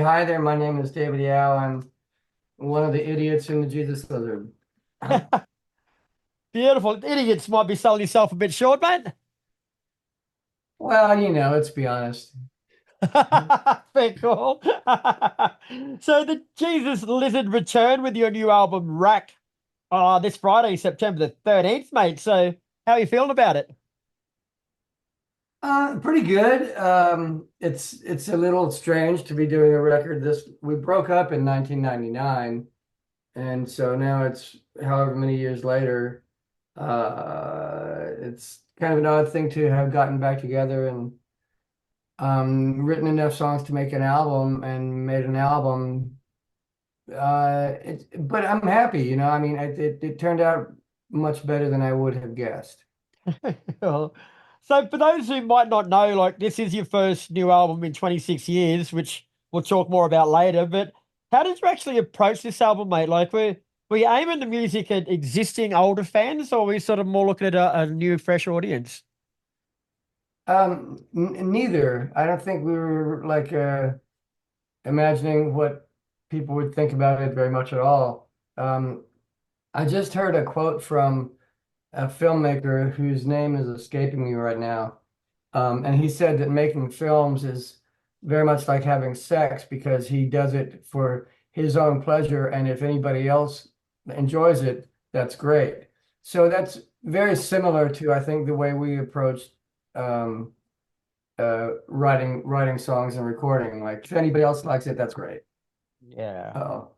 Hi there. My name is David Yow. I'm one of the idiots in the Jesus Lizard. Beautiful. Idiots might be selling yourself a bit short, mate. Well, let's be honest. Very cool. So the Jesus Lizard return with your new album, Rack, this Friday, September the 13th, mate. So how are you feeling about it? Pretty good. It's a little strange to be doing a record this. We broke up in 1999, and so now it's however many years later. It's kind of an odd thing to have gotten back together and written enough songs to make an album and made an album. But I'm happy, I mean, it turned out much better than I would have guessed. Cool. So for those who might not know, like this is your first new album in 26 years, which we'll talk more about later. But how did you actually approach this album, mate? Like were you aiming the music at existing older fans, or were you sort of more looking at a new, fresh audience? Neither. I don't think we were like imagining what people would think about it very much at all. I just heard a quote from a filmmaker whose name is escaping me right now. And he said that making films is very much like having sex because he does it for his own pleasure. And if anybody else enjoys it, that's great. So that's very similar to, I think, the way we approached um, writing songs and recording. Like if anybody else likes it, that's great. Yeah. Oh,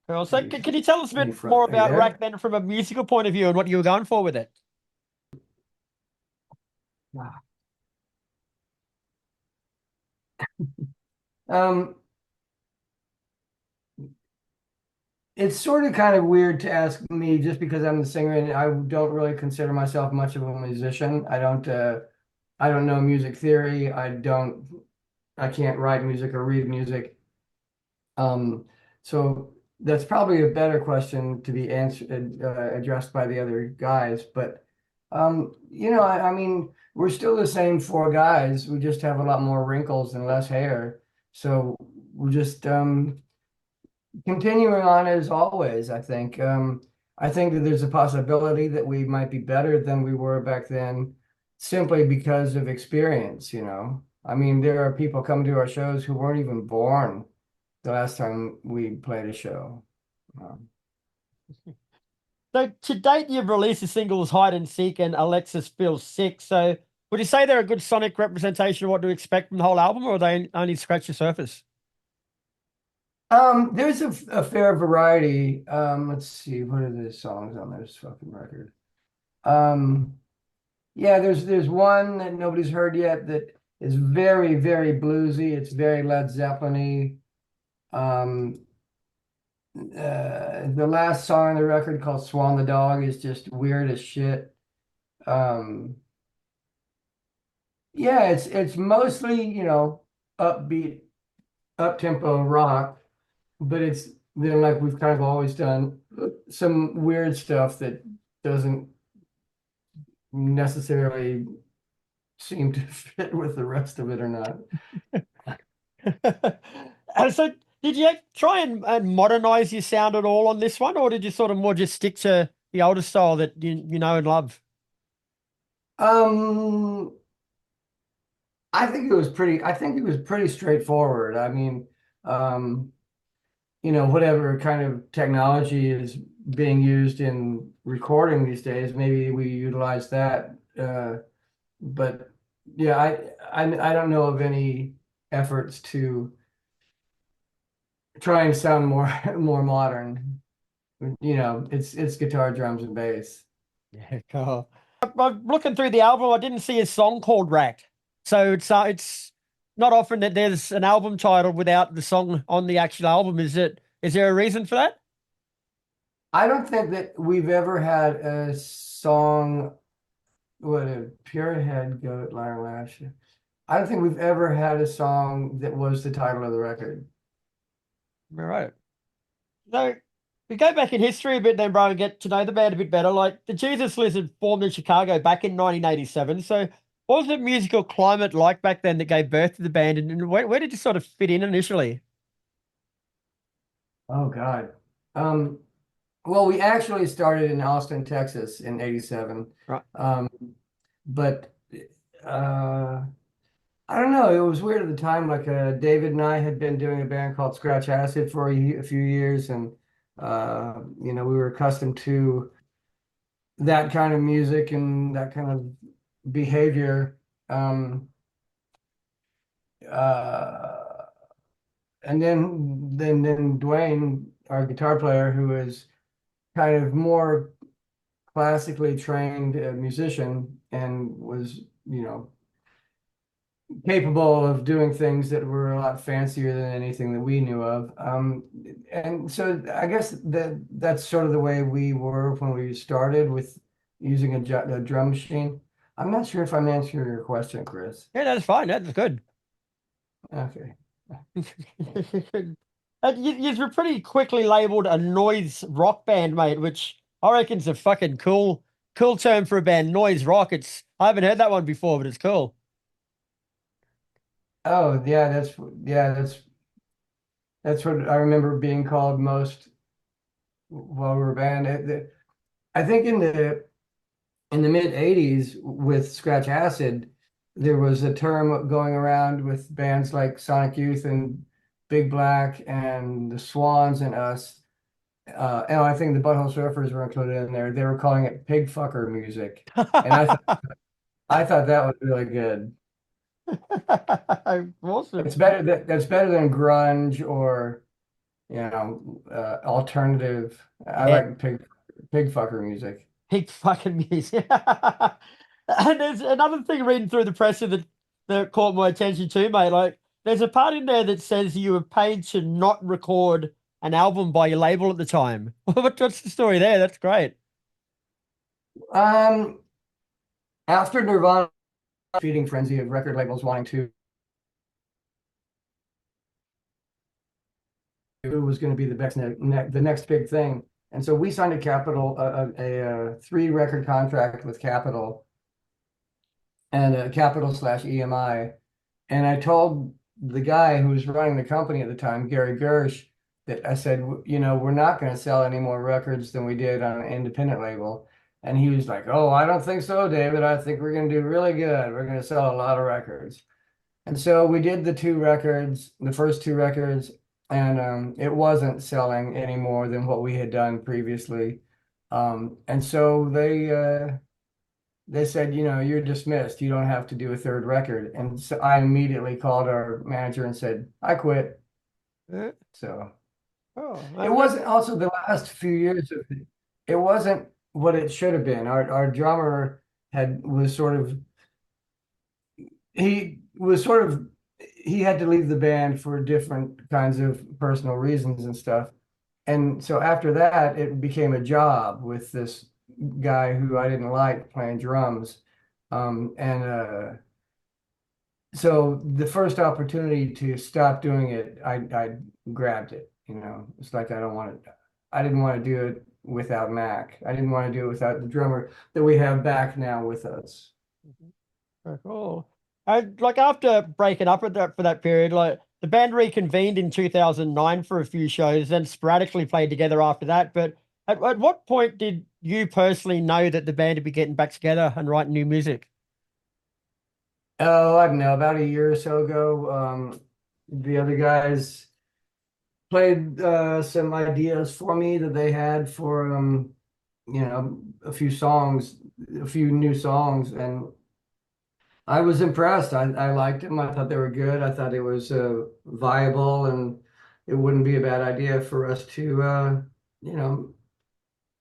Cool. So any, can you tell us a any bit more front? Are you about Rack there? then from a musical point of view and what you were going for with it? Ah. Um, it's sort of kind of weird to ask me just because I'm the singer and I don't really consider myself much of a musician. I don't know music theory. I can't write music or read music. Um, so that's probably a better question to be answered addressed by the other guys. But I mean, we're still the same four guys. We just have a lot more wrinkles and less hair. So we're just continuing on as always, I think. I think that there's a possibility that we might be better than we were back then simply because of experience. I mean, there are people coming to our shows who weren't even born the last time we played a show. Um, So to date, you've released the singles Hide and Seek and Alexis Feels Sick. So would you say they're a good sonic representation of what to expect from the whole album, or they only scratch the surface? there's a fair variety. Let's see, what are the songs on this fucking record? Um, yeah, there's one that nobody's heard yet that is very, very bluesy. It's very Led Zeppelin-y. Um, the last song on the record called Swan the Dog is just weird as shit. Um, yeah, it's mostly, upbeat, up-tempo rock, but it's then like we've kind of always done some weird stuff that doesn't necessarily seem to fit with the rest of it or not. And so did you try and modernize your sound at all on this one, or did you sort of more just stick to the older style that you know and love? Um, I think it was pretty straightforward. I mean, um, whatever kind of technology is being used in recording these days, maybe we utilize that. But yeah, I don't know of any efforts to try and sound more more modern. It's guitar, drums, and bass. Yeah, cool. I'm looking through the album. I didn't see a song called Rack, so it's not often that there's an album title without the song on the actual album. Is it? Is there a reason for that? I don't think that we've ever had a song, what a pure head goat liar lash. I don't think we've ever had a song that was the title of the record. All right. So we go back in history a bit then, bro, and get to know the band a bit better. Like the Jesus Lizard formed in Chicago back in 1987. So what was the musical climate like back then that gave birth to the band, and where did you sort of fit in initially? Oh God. Um, well, we actually started in Austin, Texas in '87. Right. Um, but uh, I don't know. It was weird at the time. Like David and I had been doing a band called Scratch Acid for a few years, and we were accustomed to that kind of music and that kind of behavior. Um, uh, and then Dwayne, our guitar player, who is kind of more classically trained musician and was, capable of doing things that were a lot fancier than anything that we knew of. And so I guess that's sort of the way we were when we started with using a drum machine. I'm not sure if I'm answering your question, Chris. Yeah, that's fine. That's good. Okay. You were pretty quickly labeled a noise rock band, mate, which I reckon's a fucking cool term for a band. Noise rock. I haven't heard that one before, but it's cool. Oh, that's what I remember being called most while we were a band. I think in the mid '80s with Scratch Acid, there was a term going around with bands like Sonic Youth and Big Black and the Swans and us. And I think the Butthole Surfers were included in there. They were calling it pig fucker music. And I thought that was really good. Awesome. That's better than grunge or alternative. I Yeah, like pig fucker music. pig fucking music. And there's another thing reading through the press that caught my attention too, mate. Like, there's a part in there that says you were paid to not record an album by your label at the time. What's the story there? That's great. Um, After Nirvana feeding frenzy of record labels wanting to, it was going to be the next big thing. And so we signed a 3 record contract with Capitol and Capitol / EMI. And I told the guy who was running the company at the time, Gary Gersh, that I said, we're not going to sell any more records than we did on an independent label. And he was like, "Oh, I don't think so, David. I think we're going to do really good. We're going to sell a lot of records." And so we did the first 2 records, and it wasn't selling any more than what we had done previously. And so they said, "You're dismissed. You don't have to do a third record." And so I immediately called our manager and said, "I quit." Uh, So Oh, it wasn't also the last few years of it wasn't what it should have been. Our drummer had was sort of he was sort of he had to leave the band for different kinds of personal reasons and stuff. And so after that, it became a job with this guy who I didn't like playing drums. And So the first opportunity to stop doing it, I grabbed it. It's like I didn't want to do it without Mac. I didn't want to do it without the drummer that we have back now with us. very cool. And like after breaking up for that period, like the band reconvened in 2009 for a few shows, then sporadically played together after that. But at what point did you personally know that the band would be getting back together and writing new music? Oh, I don't know, about a year or so ago, the other guys played some ideas for me that they had for a few new songs, and I was impressed. I liked them. I thought they were good. I thought it was viable, and it wouldn't be a bad idea for us to you know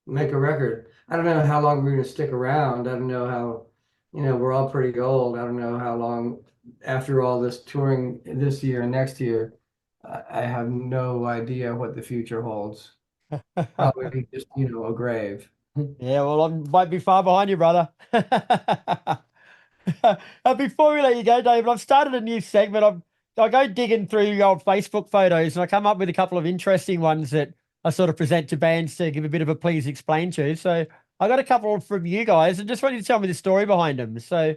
make a record. I don't know how long we're going to stick around. I don't know how, we're all pretty old. I don't know how long after all this touring this year and next year. I have no idea what the future holds. Probably just, a grave. Yeah, well, I might be far behind you, brother. Before we let you go, David, I've started a new segment. I go digging through your old Facebook photos and I come up with a couple of interesting ones that I sort of present to bands to give a bit of a please explain to. So I got a couple from you guys and just want you to tell me the story behind them. So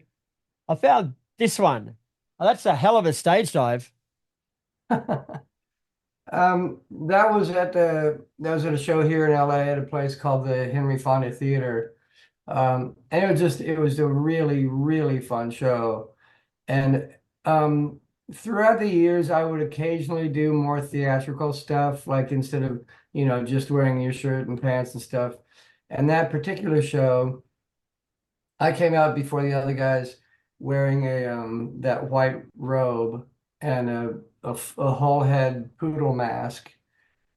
I found this one. Oh, that's a hell of a stage dive. That was at a show here in LA at a place called the Henry Fonda Theater. And it was a really, really fun show. And throughout the years, I would occasionally do more theatrical stuff, like instead of, just wearing your shirt and pants and stuff. And that particular show, I came out before the other guys wearing that white robe and a whole head poodle mask.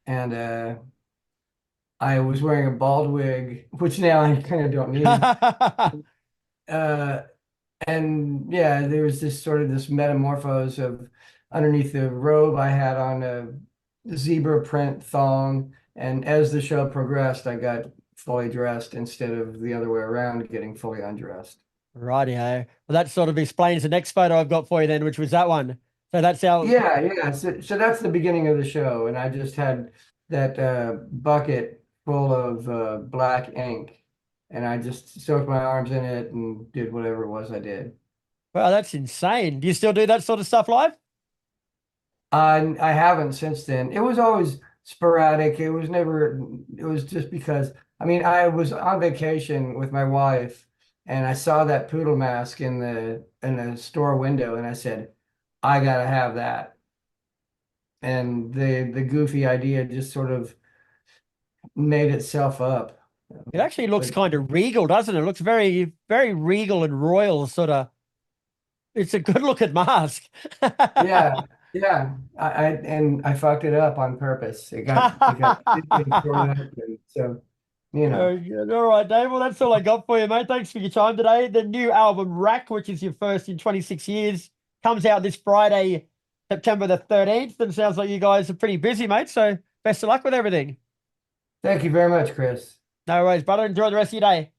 And I was wearing a bald wig, which now I kind of don't need. Uh, and yeah, there was this metamorphose of underneath the robe I had on a zebra print thong. And as the show progressed, I got fully dressed instead of the other way around, getting fully undressed. Rightio. Well, that sort of explains the next photo I've got for you then, which was that one. So that's our Yeah, yeah. So that's the beginning of the show. And I just had that bucket full of black ink. And I just soaked my arms in it and did whatever it was I did. Wow, that's insane. Do you still do that sort of stuff live? I haven't since then. It was always sporadic. It was just because, I mean, I was on vacation with my wife and I saw that poodle mask in the store window and I said, I gotta have that. And the goofy idea just sort of made itself up. It actually looks But kind of regal, doesn't it? It looks very, very regal and royal, sort of. It's a good looking mask. yeah, yeah. I fucked it up on purpose. It got torn up, and so Very good. All right, Dave. Well, that's all I got for you, mate. Thanks for your time today. The new album, Rack, which is your first in 26 years, comes out this Friday, September the 13th. And sounds like you guys are pretty busy, mate. So best of luck with everything. Thank you very much, Chris. No worries, brother. Enjoy the rest of your day.